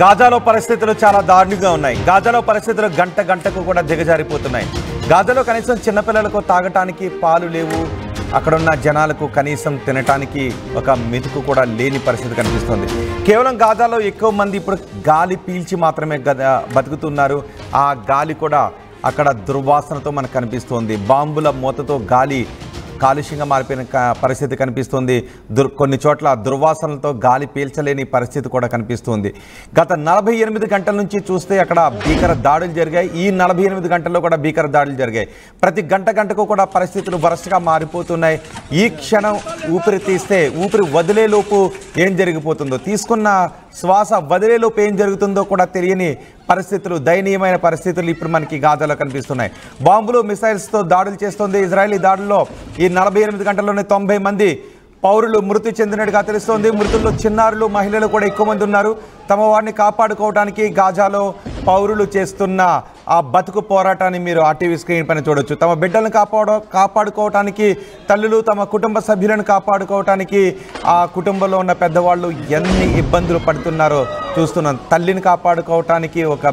గాజాలో పరిస్థితులు చాలా దారుణంగా ఉన్నాయి. గాజాలో పరిస్థితులు గంట గంటకు కూడా దిగజారిపోతున్నాయి. గాజాలో కనీసం చిన్నపిల్లలకు తాగటానికి పాలు లేవు. అక్కడున్న జనాలకు కనీసం తినటానికి ఒక మెతుకు కూడా లేని పరిస్థితి కనిపిస్తుంది. కేవలం గాజాలో ఎక్కువ మంది ఇప్పుడు గాలి పీల్చి మాత్రమే బతుకుతున్నారు. ఆ గాలి కూడా అక్కడ దుర్వాసనతో మనకు కనిపిస్తుంది. బాంబుల మూతతో గాలి కాలుష్యంగా మారిపోయిన పరిస్థితి కనిపిస్తుంది. కొన్ని చోట్ల దుర్వాసనలతో గాలి పీల్చలేని పరిస్థితి కూడా కనిపిస్తుంది. గత 48 గంటల నుంచి చూస్తే అక్కడ భీకర దాడులు జరిగాయి. ఈ 48 గంటల్లో కూడా భీకర దాడులు జరిగాయి. ప్రతి గంటకు కూడా పరిస్థితులు వరస్ట్గా మారిపోతున్నాయి. ఈ క్షణం ఊపిరి తీస్తే ఊపిరి వదిలేలోపు ఏం జరిగిపోతుందో, తీసుకున్న శ్వాస వదిలేలోపు ఏం జరుగుతుందో కూడా తెలియని పరిస్థితులు, దయనీయమైన పరిస్థితులు ఇప్పుడు మనకి గాజాలో కనిపిస్తున్నాయి. బాంబులు, మిసైల్స్తో దాడులు చేస్తుంది ఇజ్రాయెల్. ఈ దాడుల్లో ఈ 48 గంటల్లోనే 90 మంది పౌరులు మృతి చెందినట్టుగా తెలుస్తోంది. మృతుల్లో చిన్నారులు, మహిళలు కూడా ఎక్కువ మంది ఉన్నారు. తమ వారిని కాపాడుకోవడానికి గాజాలో పౌరులు చేస్తున్న ఆ బతుకు పోరాటాన్ని మీరు ఆ టీవీ స్క్రీన్ పైన చూడొచ్చు. తమ బిడ్డలను కాపాడుకోవటానికి తల్లులు, తమ కుటుంబ సభ్యులను కాపాడుకోవటానికి ఆ కుటుంబంలో ఉన్న పెద్దవాళ్ళు ఎన్ని ఇబ్బందులు పడుతున్నారో చూస్తున్నాం. తల్లిని కాపాడుకోవటానికి ఒక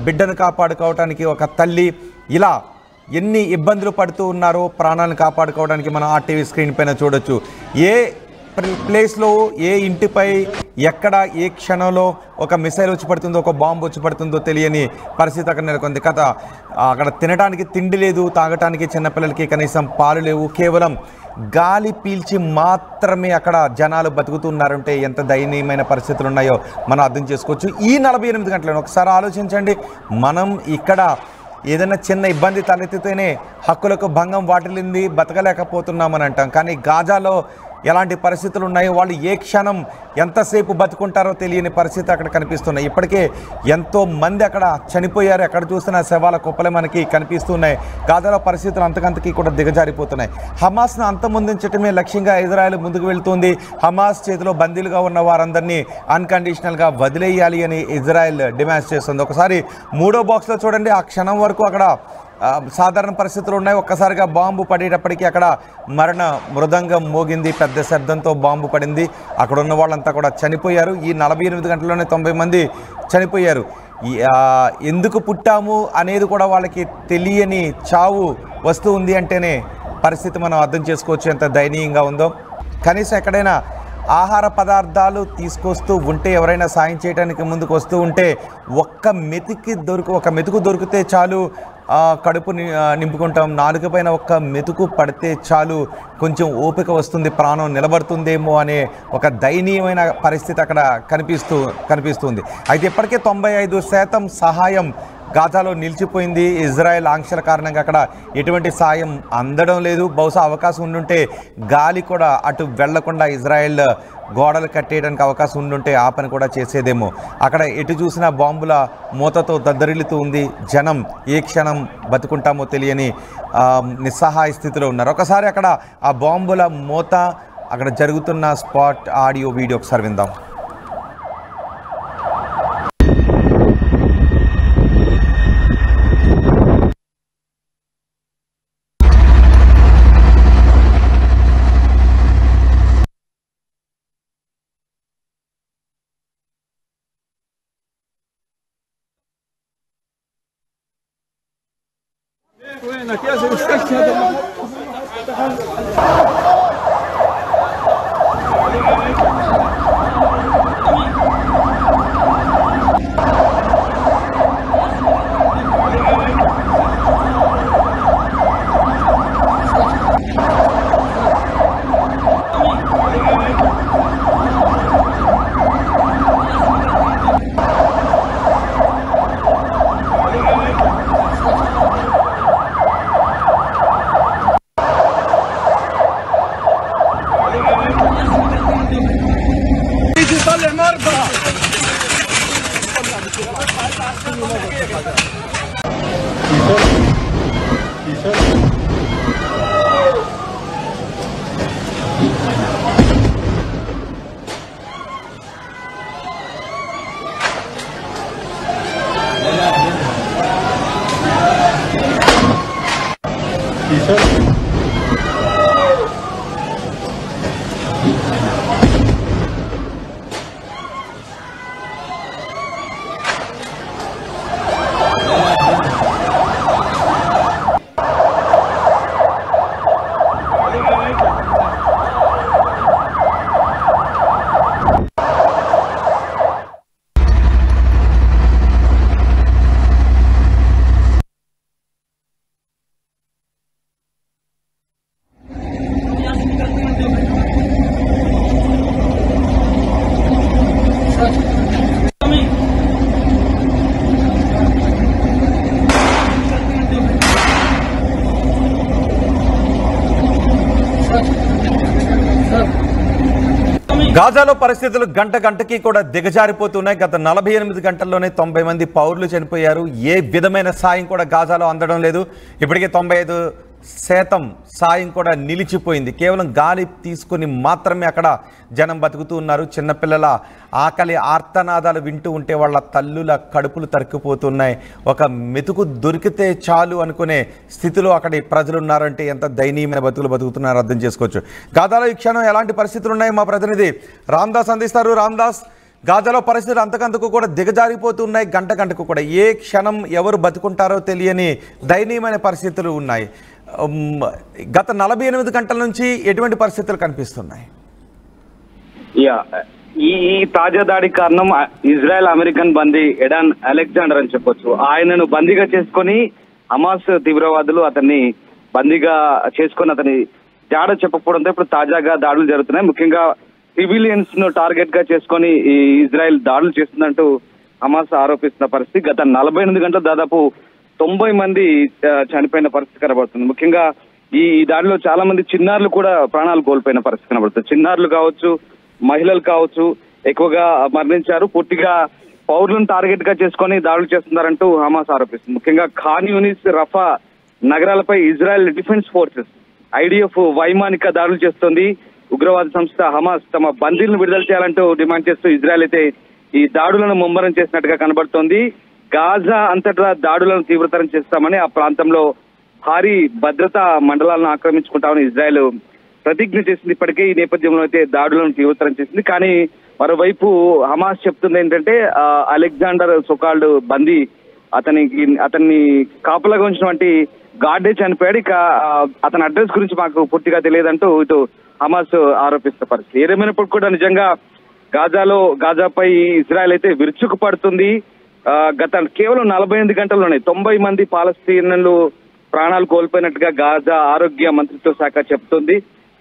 బిడ్డను కాపాడుకోవటానికి ఒక తల్లి, ఇలా ఎన్ని ఇబ్బందులు పడుతూ ఉన్నారో ప్రాణాలను కాపాడుకోవడానికి మనం ఆ టీవీ స్క్రీన్ పైన చూడొచ్చు. ఏ ప్లేస్లో, ఏ ఇంటిపై, ఎక్కడ, ఏ క్షణంలో ఒక మిసైల్ వచ్చి పడుతుందో, ఒక బాంబు వచ్చి పడుతుందో తెలియని పరిస్థితి అక్కడ నెలకొంది. అక్కడ తినడానికి తిండి లేదు, తాగటానికి చిన్నపిల్లలకి కనీసం పాలు లేవు. కేవలం గాలి పీల్చి మాత్రమే అక్కడ జనాలు బతుకుతున్నారంటే ఎంత దయనీయమైన పరిస్థితులు ఉన్నాయో మనం అర్థం చేసుకోవచ్చు. ఈ 48 గంటలను ఒకసారి ఆలోచించండి. మనం ఇక్కడ ఏదైనా చిన్న ఇబ్బంది తలెత్తితేనే హక్కులకు భంగం వాటిల్లింది, బతకలేకపోతున్నామని అంటాం. కానీ గాజాలో ఎలాంటి పరిస్థితులు ఉన్నాయో, వాళ్ళు ఏ క్షణం ఎంతసేపు బతుకుంటారో తెలియని పరిస్థితి అక్కడ కనిపిస్తున్నాయి. ఇప్పటికే ఎంతో మంది అక్కడ చనిపోయారు. ఎక్కడ చూస్తున్న శవాల కుప్పలే మనకి కనిపిస్తున్నాయి. గాజాలో పరిస్థితులు అంతకంతకీ కూడా దిగజారిపోతున్నాయి. హమాస్ను అంతమొందించడమే లక్ష్యంగా ఇజ్రాయెల్ ముందుకు వెళ్తుంది. హమాస్ చేతిలో బందీలుగా ఉన్న వారందరినీ అన్కండిషనల్గా వదిలేయాలి అని ఇజ్రాయెల్ డిమాండ్ చేస్తుంది. ఒకసారి 3వ బాక్స్లో చూడండి. ఆ క్షణం వరకు అక్కడ సాధారణ పరిస్థితులు ఉన్నాయి. ఒక్కసారిగా బాంబు పడేటప్పటికీ అక్కడ మరణ మృదంగం మోగింది, పెద్ద శబ్దంతో బాంబు పడింది. అక్కడ ఉన్న వాళ్ళంతా కూడా చనిపోయారు. ఈ 48 గంటల్లోనే 90 మంది చనిపోయారు. ఎందుకు పుట్టాము అనేది కూడా వాళ్ళకి తెలియని చావు వస్తూ ఉంది అంటేనే పరిస్థితి మనం అర్థం చేసుకోవచ్చు ఎంత దయనీయంగా ఉందో. కనీసం ఎక్కడైనా ఆహార పదార్థాలు తీసుకొస్తూ ఉంటే, ఎవరైనా సాయం చేయడానికి ముందుకు వస్తూ ఉంటే ఒక మెతుకు దొరికితే చాలు, కడుపు నింపుకుంటాం. నాలుక పైన ఒక్క మెతుకు పడితే చాలు, కొంచెం ఓపిక వస్తుంది, ప్రాణం నిలబడుతుందేమో అనే ఒక దయనీయమైన పరిస్థితి అక్కడ కనిపిస్తుంది. అయితే ఇప్పటికే 95% సహాయం గాజాలో నిలిచిపోయింది. ఇజ్రాయెల్ ఆంక్షల కారణంగా అక్కడ ఎటువంటి సాయం అందడం లేదు. బహుశా అవకాశం ఉండుంటే గాలి కూడా అటు వెళ్లకుండా ఇజ్రాయెల్ గోడలు కట్టేయడానికి అవకాశం ఉండుంటే ఆ పని కూడా చేసేదేమో. అక్కడ ఎటు చూసినా బాంబుల మూతతో దద్దరిల్లుతూ ఉంది. జనం ఏ క్షణం బతుకుంటామో తెలియని నిస్సహాయ స్థితిలో ఉన్నారు. ఒకసారి అక్కడ ఆ బాంబుల మూత, అక్కడ జరుగుతున్న స్పాట్ ఆడియో వీడియో ఒకసారి విందాం. وينك يا زلمه استكشف هذا طلع مرضى గాజాలో పరిస్థితులు గంటకి కూడా దిగజారిపోతున్నాయి. గత 48 గంటల్లోనే 90 మంది పౌరులు చనిపోయారు. ఏ విధమైన సాయం కూడా గాజాలో అందడం లేదు. ఇప్పటికే 95% సాయం కూడా నిలిచిపోయింది. కేవలం గాలి తీసుకుని మాత్రమే అక్కడ జనం బతుకుతూ ఉన్నారు. చిన్నపిల్లల ఆకలి ఆర్తనాదాలు వింటూ ఉంటే వాళ్ళ తల్లుల కడుపులు తరుక్కుపోతున్నాయి. ఒక మెతుకు దొరికితే చాలు అనుకునే స్థితిలో అక్కడి ప్రజలు ఉన్నారంటే ఎంత దయనీయమైన బతుకుతున్నారో అర్థం చేసుకోవచ్చు. గాజాలో ఈ క్షణం ఎలాంటి పరిస్థితులు ఉన్నాయి మా ప్రతినిధి రామ్దాస్ అందిస్తారు. రామ్దాస్, గాజాలో పరిస్థితులు అంతకంతకు కూడా దిగజారిపోతున్నాయి. గంటకు కూడా ఏ క్షణం ఎవరు బతుకుంటారో తెలియని దయనీయమైన పరిస్థితులు ఉన్నాయి. గత 48 గంటల నుంచి ఎటువంటి పరిస్థితులు కనిపిస్తున్నాయి? ఈ తాజా దాడి కారణం ఇజ్రాయెల్ అమెరికన్ బందీ ఎడాన్ అలెగ్జాండర్ అని చెప్పొచ్చు. ఆయనను బందీగా చేసుకొని హమాస్ తీవ్రవాదులు అతన్ని బందీగా చేసుకొని అతని జాడ చెప్పకపోవడంతో ఇప్పుడు తాజాగా దాడులు జరుగుతున్నాయి. ముఖ్యంగా సివిలియన్స్ ను టార్గెట్ గా చేసుకొని ఈ ఇజ్రాయెల్ దాడులు చేస్తుందంటూ హమాస్ ఆరోపిస్తున్న పరిస్థితి. గత 48 గంటలు దాదాపు 90 మంది చనిపోయిన పరిస్థితి కనబడుతుంది. ముఖ్యంగా ఈ దాడిలో చాలా మంది చిన్నారులు కూడా ప్రాణాలు కోల్పోయిన పరిస్థితి కనబడుతుంది. చిన్నారులు కావచ్చు, మహిళలు కావచ్చు ఎక్కువగా మరణించారు. పూర్తిగా పౌరులను టార్గెట్ గా చేసుకొని దాడులు చేస్తున్నారంటూ హమాస్ ఆరోపిస్తుంది. ముఖ్యంగా ఖాన్ యూనిస్, రఫా నగరాలపై ఇజ్రాయెల్ డిఫెన్స్ ఫోర్సెస్ ఐడిఎఫ్ వైమానిక దాడులు చేస్తోంది. ఉగ్రవాద సంస్థ హమాస్ తమ బందీలను విడుదల చేయాలంటూ డిమాండ్ చేస్తూ ఇజ్రాయెల్ అయితే ఈ దాడులను ముమ్మరం చేసినట్టుగా కనబడుతోంది. గాజా అంతటా దాడులను తీవ్రతరం చేస్తామని ఆ ప్రాంతంలో భారీ భద్రతా మండలాలను ఆక్రమించుకుంటామని ఇజ్రాయెల్ ప్రతిజ్ఞ చేసింది. ఇప్పటికే ఈ నేపథ్యంలో అయితే దాడులను తీవ్రతరం చేసింది. కానీ మరోవైపు హమాస్ చెప్తుంది ఏంటంటే అలెగ్జాండర్ సోకాల్డ్ బందీ అతన్ని కాపలాగా ఉంచినటువంటి గార్డే చనిపోయాడు. ఇక అతని అడ్రస్ గురించి మాకు పూర్తిగా తెలియదంటూ ఇటు హమాస్ ఆరోపిస్తున్న పరిస్థితి. ఏదేమైనప్పుడు కూడా నిజంగా గాజాపై ఇజ్రాయెల్ అయితే విరుచుకు పడుతుంది. గత కేవలం 48 గంటల్లోనే 90 మంది పాలస్తీన్లు ప్రాణాలు కోల్పోయినట్టుగా గాజా ఆరోగ్య మంత్రిత్వ శాఖ చెప్తుంది.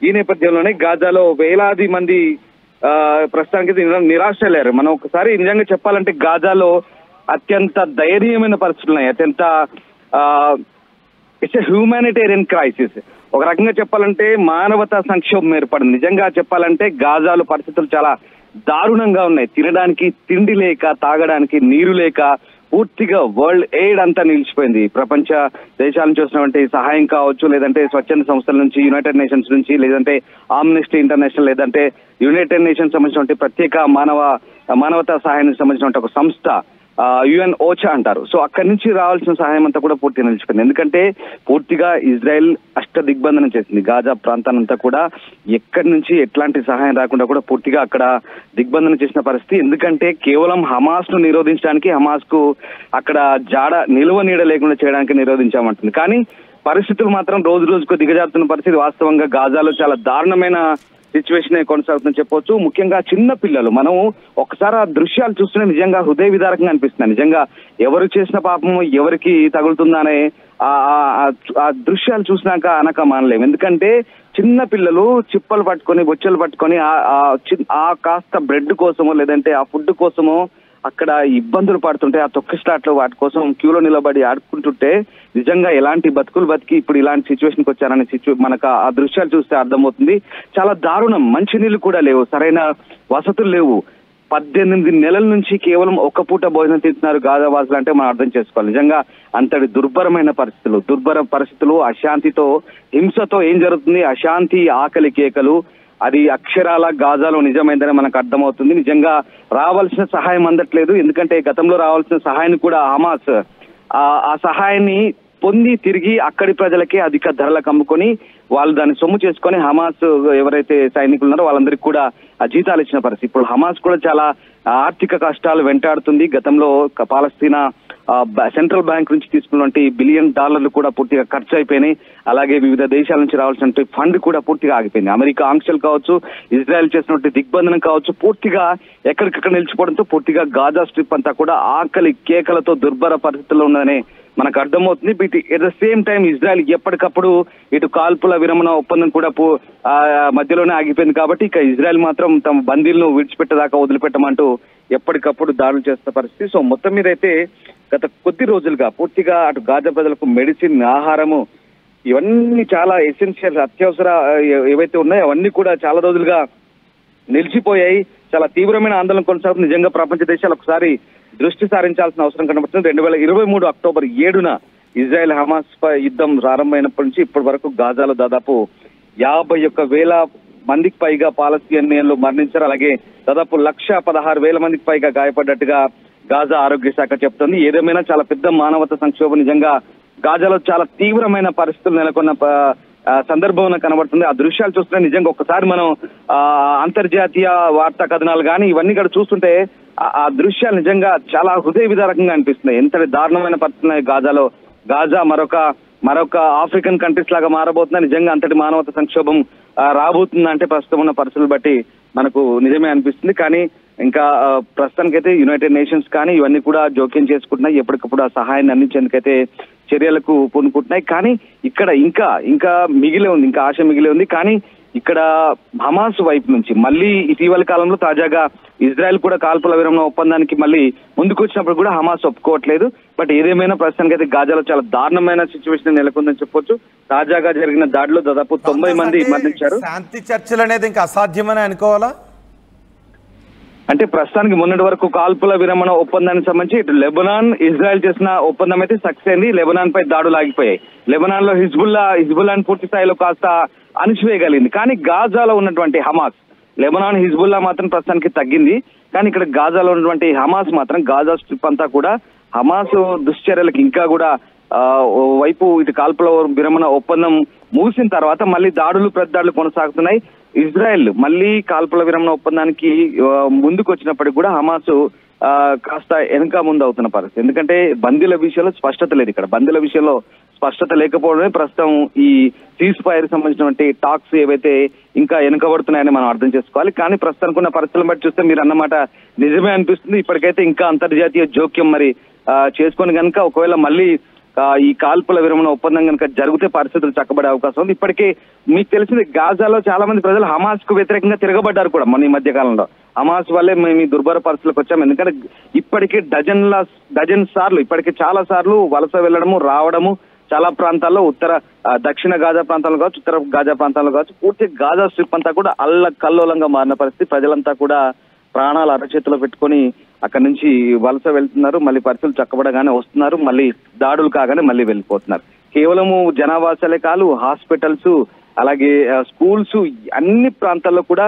ఈ నేపథ్యంలోనే గాజాలో వేలాది మంది ప్రస్తుతానికి నిరాశలేరు. మనం ఒకసారి నిజంగా చెప్పాలంటే గాజాలో అత్యంత దయనీయమైన పరిస్థితులు ఉన్నాయి. అత్యంత ఇట్స్ ఎ హ్యూమానిటేరియన్ క్రైసిస్. ఒక రకంగా చెప్పాలంటే మానవతా సంక్షోభం ఏర్పడింది. నిజంగా చెప్పాలంటే గాజాలో పరిస్థితులు చాలా దారుణంగా ఉన్నాయి. తినడానికి తిండి లేక, తాగడానికి నీరు లేక పూర్తిగా వరల్డ్ ఎయిడ్ అంతా నిలిచిపోయింది. ప్రపంచ దేశాల నుంచి వచ్చినటువంటి సహాయం కావచ్చు, లేదంటే స్వచ్ఛంద సంస్థల నుంచి, యునైటెడ్ నేషన్స్ నుంచి, లేదంటే ఆమ్నెస్టీ ఇంటర్నేషనల్, లేదంటే యునైటెడ్ నేషన్స్ సంబంధించినటువంటి ప్రత్యేక మానవతా సహాయానికి సంబంధించినటువంటి ఒక సంస్థ UN OCHA అంటారు. సో అక్కడి నుంచి రావాల్సిన సహాయం అంతా కూడా పూర్తిగా నిలిచిపోయింది. ఎందుకంటే పూర్తిగా ఇజ్రాయెల్ దిగ్బంధనం చేసింది. గాజా ప్రాంతానంతా కూడా ఎక్కడి నుంచి ఎట్లాంటి సహాయం రాకుండా కూడా పూర్తిగా అక్కడ దిగ్బంధనం చేసిన పరిస్థితి. ఎందుకంటే కేవలం హమాస్ ను నిరోధించడానికి, హమాస్ కు అక్కడ నిలువ నీడ లేకుండా చేయడానికి నిరోధించామంటుంది. కానీ పరిస్థితులు మాత్రం రోజు రోజుకు దిగజారుతున్న పరిస్థితి. వాస్తవంగా గాజాలో చాలా దారుణమైన సిచ్యువేషన్ కొనసాగుతుందని చెప్పొచ్చు. ముఖ్యంగా చిన్న పిల్లలు, మనం ఒకసారి ఆ దృశ్యాలు చూస్తూనే నిజంగా హృదయ విదారకంగా అనిపిస్తుంది. నిజంగా ఎవరు చేసిన పాపము ఎవరికి తగులుతుందనే ఆ దృశ్యాలు చూసినాక అనక మానలేము. ఎందుకంటే చిన్న పిల్లలు చిప్పలు పట్టుకొని, బొచ్చలు పట్టుకొని ఆ కాస్త బ్రెడ్ కోసమో లేదంటే ఆ ఫుడ్ కోసమో అక్కడ ఇబ్బందులు పడుతుంటే, ఆ తొక్కిస్లాట్లు వాటి కోసం క్యూలో నిలబడి ఆడుకుంటుంటే నిజంగా ఎలాంటి బతుకులు బతికి ఇప్పుడు ఇలాంటి సిచ్యువేషన్కి వచ్చారనే మనకు ఆ దృశ్యాలు చూస్తే అర్థమవుతుంది. చాలా దారుణం. మంచినీళ్ళు కూడా లేవు, సరైన వసతులు లేవు. 18 నెలల నుంచి కేవలం ఒక్క పూట భోజనం తింటున్నారు గాజా వాసులు అంటే మనం అర్థం చేసుకోవాలి. నిజంగా అంతటి దుర్భర పరిస్థితులు, అశాంతితో, హింసతో ఏం జరుగుతుంది? అశాంతి, ఆకలి కేకలు, అది అక్షరాల గాజాలో నిజమైందని మనకు అర్థమవుతుంది. నిజంగా రావాల్సిన సహాయం అందట్లేదు. ఎందుకంటే గతంలో రావాల్సిన సహాయాన్ని కూడా హమాస్ ఆ సహాయాన్ని పొంది తిరిగి అక్కడి ప్రజలకే అధిక ధరలకు అమ్ముకొని వాళ్ళు దాన్ని సొమ్ము చేసుకొని హమాస్ ఎవరైతే సైనికులు ఉన్నారో వాళ్ళందరికీ కూడా జీతాలు ఇచ్చిన పరిస్థితి. ఇప్పుడు హమాస్ కూడా చాలా ఆర్థిక కష్టాలు వెంటాడుతుంది. గతంలో పాలస్తీనా సెంట్రల్ బ్యాంక్ నుంచి తీసుకున్నటువంటి $1 బిలియన్ కూడా పూర్తిగా ఖర్చు అయిపోయినాయి. అలాగే వివిధ దేశాల నుంచి రావాల్సిన ఫండ్ కూడా పూర్తిగా ఆగిపోయింది. అమెరికా ఆంక్షలు కావచ్చు, ఇజ్రాయెల్ చేసినటువంటి దిగ్బంధనం కావచ్చు, పూర్తిగా ఎక్కడికక్కడ నిలిచిపోవడంతో పూర్తిగా గాజా స్ట్రిప్ అంతా కూడా ఆకలి కేకలతో దుర్భర పరిస్థితుల్లో ఉన్నదని మనకు అర్థమవుతుంది. At the same time Israel ఎప్పటికప్పుడు ఇటు కాల్పుల విరమణ ఒప్పందం కూడా మధ్యలోనే ఆగిపోయింది. కాబట్టి ఇక ఇజ్రాయెల్ మాత్రం తమ బందీలను విడిచిపెట్టేదాకా వదిలిపెట్టమంటూ ఎప్పటికప్పుడు దాడులు చేస్తున్న పరిస్థితి. సో మొత్తం మీద అయితే గత కొద్ది రోజులుగా పూర్తిగా అటు గాజా ప్రజలకు మెడిసిన్, ఆహారము, ఇవన్నీ చాలా ఎసెన్షియల్ అత్యవసర ఏవైతే ఉన్నాయో అవన్నీ కూడా చాలా రోజులుగా నిలిచిపోయాయి. చాలా తీవ్రమైన ఆందోళన కొనసాగుతుంది. నిజంగా ప్రపంచ దేశాలు ఒకసారి దృష్టి సారించాల్సిన అవసరం కనబడుతుంది. 2023 అక్టోబర్ 7న ఇజ్రాయెల్ హమాస్ పై యుద్ధం ప్రారంభమైనప్పటి నుంచి ఇప్పటి వరకు గాజాలో దాదాపు 51,000 మందికి పైగా పాలస్తీనియన్లు మరణించారు. అలాగే దాదాపు 1,16,000 మందికి పైగా గాయపడ్డట్టుగా గాజా ఆరోగ్య శాఖ చెప్తుంది. ఏదేమైనా చాలా పెద్ద మానవతా సంక్షోభం. నిజంగా గాజాలో చాలా తీవ్రమైన పరిస్థితులు నెలకొన్న సందర్భం కనబడుతుంది. ఆ దృశ్యాలు చూస్తుంటే నిజంగా ఒక్కసారి మనం అంతర్జాతీయ వార్తా కథనాలు కానీ ఇవన్నీ కూడా చూస్తుంటే ఆ దృశ్యాలు నిజంగా చాలా హృదయ విదారకంగా అనిపిస్తున్నాయి. ఎంతటి దారుణమైన పరిస్థితులు గాజాలో. గాజా మరొక ఆఫ్రికన్ కంట్రీస్ లాగా మారబోతున్నా. నిజంగా అంతటి మానవతా సంక్షోభం రాబోతుందా అంటే ప్రస్తుతం ఉన్న పరిస్థితులు బట్టి మనకు నిజమే అనిపిస్తుంది. కానీ ఇంకా ప్రస్తుతానికైతే యునైటెడ్ నేషన్స్ కానీ ఇవన్నీ కూడా జోక్యం చేసుకుంటున్నాయి. ఎప్పటికప్పుడు ఆ సహాయాన్ని అందించేందుకైతే చర్యలకు పూనుకుంటున్నాయి. కానీ ఇక్కడ ఇంకా మిగిలే ఉంది, ఇంకా ఆశ మిగిలే ఉంది. కానీ ఇక్కడ హమాస్ వైపు నుంచి మళ్ళీ ఇటీవల కాలంలో తాజాగా ఇజ్రాయెల్ కూడా కాల్పుల విరమణ ఒప్పందానికి మళ్ళీ ముందుకు వచ్చినప్పుడు కూడా హమాస్ ఒప్పుకోవట్లేదు. బట్ ఏదేమైనా ప్రస్తుతానికైతే గాజాలో చాలా దారుణమైన సిచ్యువేషన్ నెలకొందని చెప్పొచ్చు. తాజాగా జరిగిన దాడిలో దాదాపు 90 మంది మరణించారు. శాంతి చర్చలు అనేది ఇంకా అసాధ్యమని అనుకోవాలా? అంటే ప్రస్తుతానికి మొన్నటి వరకు కాల్పుల విరమణ ఒప్పందానికి సంబంధించి ఇటు లెబనాన్ ఇజ్రాయెల్ చేసిన ఒప్పందం అయితే సక్సెస్ అయింది. లెబనాన్ పై దాడులు ఆగిపోయాయి. లెబనాన్ లో హిజ్బుల్లాని పూర్తి స్థాయిలో కాస్త అణిచివేయగలిగింది. కానీ గాజాలో ఉన్నటువంటి హమాస్, లెబనాన్ హిజ్బుల్లా మాత్రం ప్రస్తుతానికి తగ్గింది. కానీ ఇక్కడ గాజాలో ఉన్నటువంటి హమాస్ మాత్రం గాజా స్ట్రిప్ అంతా కూడా హమాస్ దుశ్చర్యలకు ఇంకా కూడా వైపు ఇటు కాల్పుల విరమణ ఒప్పందం ముగిసిన తర్వాత మళ్ళీ ప్రతిదాడులు కొనసాగుతున్నాయి. ఇజ్రాయెల్ మళ్ళీ కాల్పుల విరమణ ఒప్పందానికి ముందుకు వచ్చినప్పటికీ కూడా హమాస్ కాస్త వెనక ముందు అవుతున్న పరిస్థితి. ఎందుకంటే బందీల విషయంలో స్పష్టత లేదు. ఇక్కడ బందీల విషయంలో స్పష్టత లేకపోవడమే ప్రస్తుతం ఈ సీజ్ ఫైర్ సంబంధించినటువంటి టాక్స్ ఏవైతే ఇంకా వెనుకబడుతున్నాయని మనం అర్థం చేసుకోవాలి. కానీ ప్రస్తుతానికి ఉన్న పరిస్థితులను బట్టి చూస్తే మీరు అన్నమాట నిజమే అనిపిస్తుంది. ఇప్పటికైతే ఇంకా అంతర్జాతీయ జోక్యం మరి చేసుకొని కనుక ఒకవేళ మళ్ళీ ఈ కాల్పుల విరమణ ఒప్పందం కనుక జరిగితే పరిస్థితులు చక్కబడే అవకాశం ఉంది. ఇప్పటికే మీకు తెలిసింది గాజాలో చాలా మంది ప్రజలు హమాస్ కు వ్యతిరేకంగా తిరగబడ్డారు కూడా మొన్న ఈ మధ్య కాలంలో. హమాస్ వల్లే మేము ఈ దుర్భర పరిస్థితులకు వచ్చాము. ఎందుకంటే ఇప్పటికే డజన్ సార్లు ఇప్పటికే చాలా సార్లు వలస వెళ్లడము రావడము చాలా ప్రాంతాల్లో దక్షిణ గాజా ప్రాంతాల్లో కావచ్చు, ఉత్తర గాజా ప్రాంతాల్లో కావచ్చు, పూర్తి గాజా స్ట్రిప్ అంతా కూడా అల్లకల్లోలంగా మారిన పరిస్థితి. ప్రజలంతా కూడా ప్రాణాలు అరచేతిలో పెట్టుకొని అక్కడి నుంచి వలస వెళ్తున్నారు. మళ్ళీ పరిస్థితులు చక్కబడగానే వస్తున్నారు, మళ్ళీ దాడులు కాగానే మళ్ళీ వెళ్ళిపోతున్నారు. కేవలము జనావాసాలే కాదు, హాస్పిటల్స్ అలాగే స్కూల్స్ అన్ని ప్రాంతాల్లో కూడా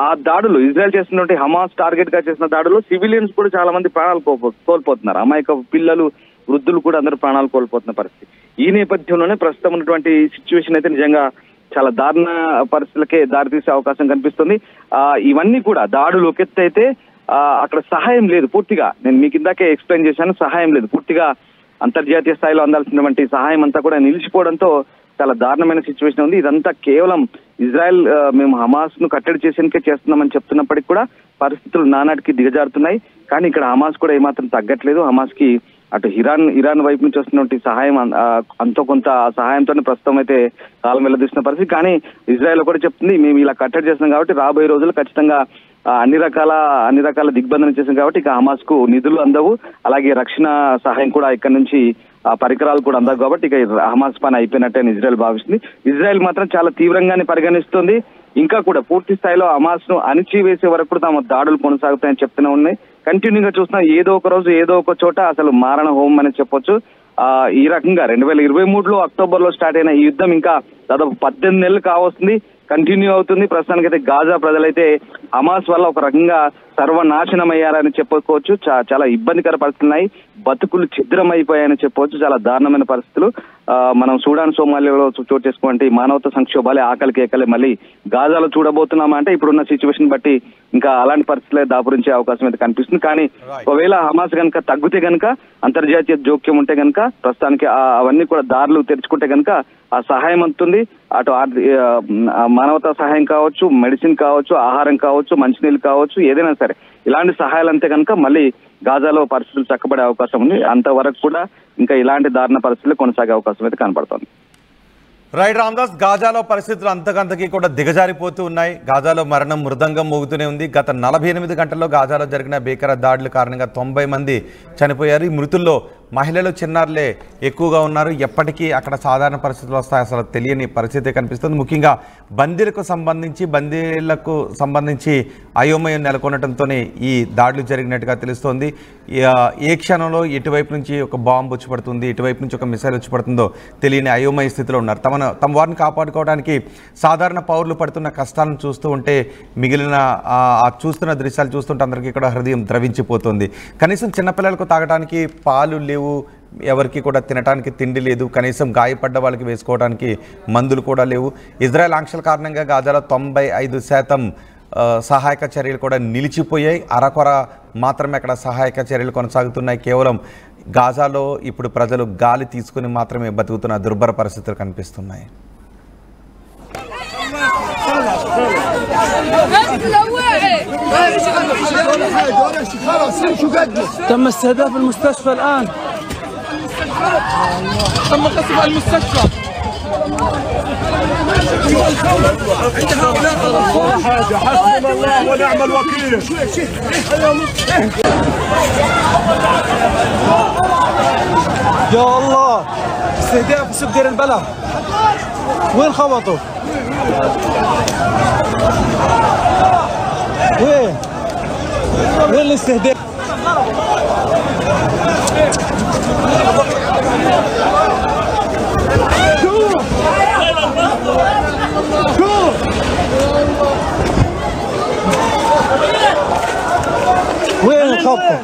ఆ దాడులు ఇజ్రాయెల్ చేసినటువంటి హమాస్ టార్గెట్ గా చేసిన దాడులు సివిలియన్స్ కూడా చాలా మంది ప్రాణాలు కోల్పోతున్నారు. అమాయక పిల్లలు, వృద్ధులు కూడా అందరూ ప్రాణాలు కోల్పోతున్న పరిస్థితి. ఈ నేపథ్యంలోనే ప్రస్తుతం ఉన్నటువంటి సిచ్యువేషన్ అయితే నిజంగా చాలా దారుణ పరిస్థితులకే దారితీసే అవకాశం కనిపిస్తుంది. ఇవన్నీ కూడా దాడులు ఒక ఎత్తు అయితే అక్కడ సహాయం లేదు పూర్తిగా. నేను మీకు ఇందాకే ఎక్స్ప్లెయిన్ చేశాను, సహాయం లేదు పూర్తిగా. అంతర్జాతీయ స్థాయిలో అందాల్సినటువంటి సహాయం అంతా కూడా నిలిచిపోవడంతో చాలా దారుణమైన సిచ్యువేషన్ ఉంది. ఇదంతా కేవలం ఇజ్రాయెల్ మేము హమాస్ ను కట్టడి చేసేందుకే చేస్తున్నామని చెప్తున్నప్పటికీ కూడా పరిస్థితులు నానాటికి దిగజారుతున్నాయి. కానీ ఇక్కడ హమాస్ కూడా ఏమాత్రం తగ్గట్లేదు. హమాస్ కి అటు ఇరాన్ వైపు నుంచి వస్తున్నటువంటి సహాయం అంతో కొంత సహాయంతోనే ప్రస్తుతం అయితే కాలం వెళ్లదీస్తున్న పరిస్థితి. కానీ ఇజ్రాయెల్ కూడా చెప్తుంది మేము ఇలా కట్టడి చేస్తున్నాం కాబట్టి రాబోయే రోజులు ఖచ్చితంగా అన్ని రకాల దిగ్బంధనం చేసాం కాబట్టి ఇక హమాస్ కు నిధులు అందవు, అలాగే రక్షణ సహాయం కూడా ఇక్కడ నుంచి పరికరాలు కూడా అందవు కాబట్టి ఇక హమాస్ పని అయిపోయినట్టే అని ఇజ్రాయెల్ భావిస్తుంది. ఇజ్రాయెల్ మాత్రం చాలా తీవ్రంగానే పరిగణిస్తుంది. ఇంకా కూడా పూర్తి స్థాయిలో హమాస్ ను అణిచివేసే వరకు కూడా తమ దాడులు కొనసాగుతాయని చెప్తూనే ఉన్నాయి. కంటిన్యూగా చూస్తున్నా ఏదో ఒక రోజు ఏదో ఒక చోట అసలు మారణ హోమం అని చెప్పొచ్చు. ఈ రకంగా 2023 అక్టోబర్ లో స్టార్ట్ అయిన ఈ యుద్ధం ఇంకా దాదాపు 18 నెలలు కావస్తుంది, కంటిన్యూ అవుతుంది. ప్రస్తుతానికైతే గాజా ప్రజలైతే హమాస్ వల్ల ఒక రకంగా సర్వనాశనం అయ్యారని చెప్పుకోవచ్చు. చాలా ఇబ్బందికర పరిస్థితులు ఉన్నాయి, బతుకులు ఛిద్రమైపోయాయని చెప్పవచ్చు. చాలా దారుణమైన పరిస్థితులు. మనం సూడాన్, సోమాలియాలో చోటు చేసుకుంటే మానవతా సంక్షోభాలే ఆకలి కేకలే మళ్ళీ గాజాలో చూడబోతున్నామా అంటే ఇప్పుడున్న సిచ్యువేషన్ బట్టి ఇంకా అలాంటి పరిస్థితులే దాపురించే అవకాశం అయితే కనిపిస్తుంది. కానీ ఒకవేళ హమాస్ కనుక తగ్గితే కనుక, అంతర్జాతీయ జోక్యం ఉంటే కనుక, ప్రస్తుతానికి అవన్నీ కూడా దారులు తెరుచుకుంటే కనుక ఆ సహాయం అందుతుంది. అటు మానవతా సహాయం కావచ్చు, మెడిసిన్ కావచ్చు, ఆహారం కావచ్చు, మంచినీళ్ళు కావచ్చు, ఏదైనా సరే ఇలాంటి సహాయాలు అంతే కనుక మళ్ళీ గాజాలో పరిస్థితులు చక్కబడే అవకాశం ఉంది. అంతవరకు కూడా ఇంకా ఇలాంటి దారుణ పరిస్థితులు కొనసాగే అవకాశం అయితే కనపడుతుంది. రైట్ రామదాస్, గాజాలో పరిస్థితులు అంతకంతకీ కూడా దిగజారిపోతూ ఉన్నాయి. గాజాలో మరణం మృదంగం మోగుతూనే ఉంది. గత 48 గంటల్లో గాజాలో జరిగిన భీకర దాడుల కారణంగా 90 మంది చనిపోయారు. ఈ మృతుల్లో మహిళలు చిన్నారులే ఎక్కువగా ఉన్నారు. ఎప్పటికీ అక్కడ సాధారణ పరిస్థితులు వస్తాయి అసలు తెలియని పరిస్థితి కనిపిస్తుంది. ముఖ్యంగా బందీలకు సంబంధించి అయోమయం నెలకొనడంతోనే ఈ దాడులు జరిగినట్టుగా తెలుస్తోంది. ఏ క్షణంలో ఎటువైపు నుంచి ఒక బాంబు వచ్చి పడుతుంది, ఎటువైపు నుంచి ఒక మిసైల్ వచ్చి పడుతుందో తెలియని అయోమయ స్థితిలో ఉన్నారు. తమ వారిని కాపాడుకోవడానికి సాధారణ పౌరులు పడుతున్న కష్టాలను చూస్తూ ఉంటే మిగిలిన చూస్తున్న దృశ్యాలు చూస్తుంటే అందరికీ కూడా హృదయం ద్రవించిపోతుంది. కనీసం చిన్నపిల్లలకు తాగడానికి పాలు లేవు, ఎవరికి కూడా తినడానికి తిండి లేదు, కనీసం గాయపడ్డ వాళ్ళకి వేసుకోవడానికి మందులు కూడా లేవు. ఇజ్రాయెల్ ఆంక్షల కారణంగా గాజాలో 95% సహాయక చర్యలు కూడా నిలిచిపోయాయి. అరకొర మాత్రమే అక్కడ సహాయక చర్యలు కొనసాగుతున్నాయి. కేవలం గాజాలో ఇప్పుడు ప్రజలు గాలి తీసుకుని మాత్రమే బతుకుతున్న దుర్భర పరిస్థితులు కనిపిస్తున్నాయి. تم استهداف المستشفى الآن. تم قصف المستشفى. عند هؤلاء حاجة حسبنا الله ونعم الوكيل. يا الله استهداف في سوق دير البلح. وين خبطوا؟ وين الاستهداف؟ وين الخبطة؟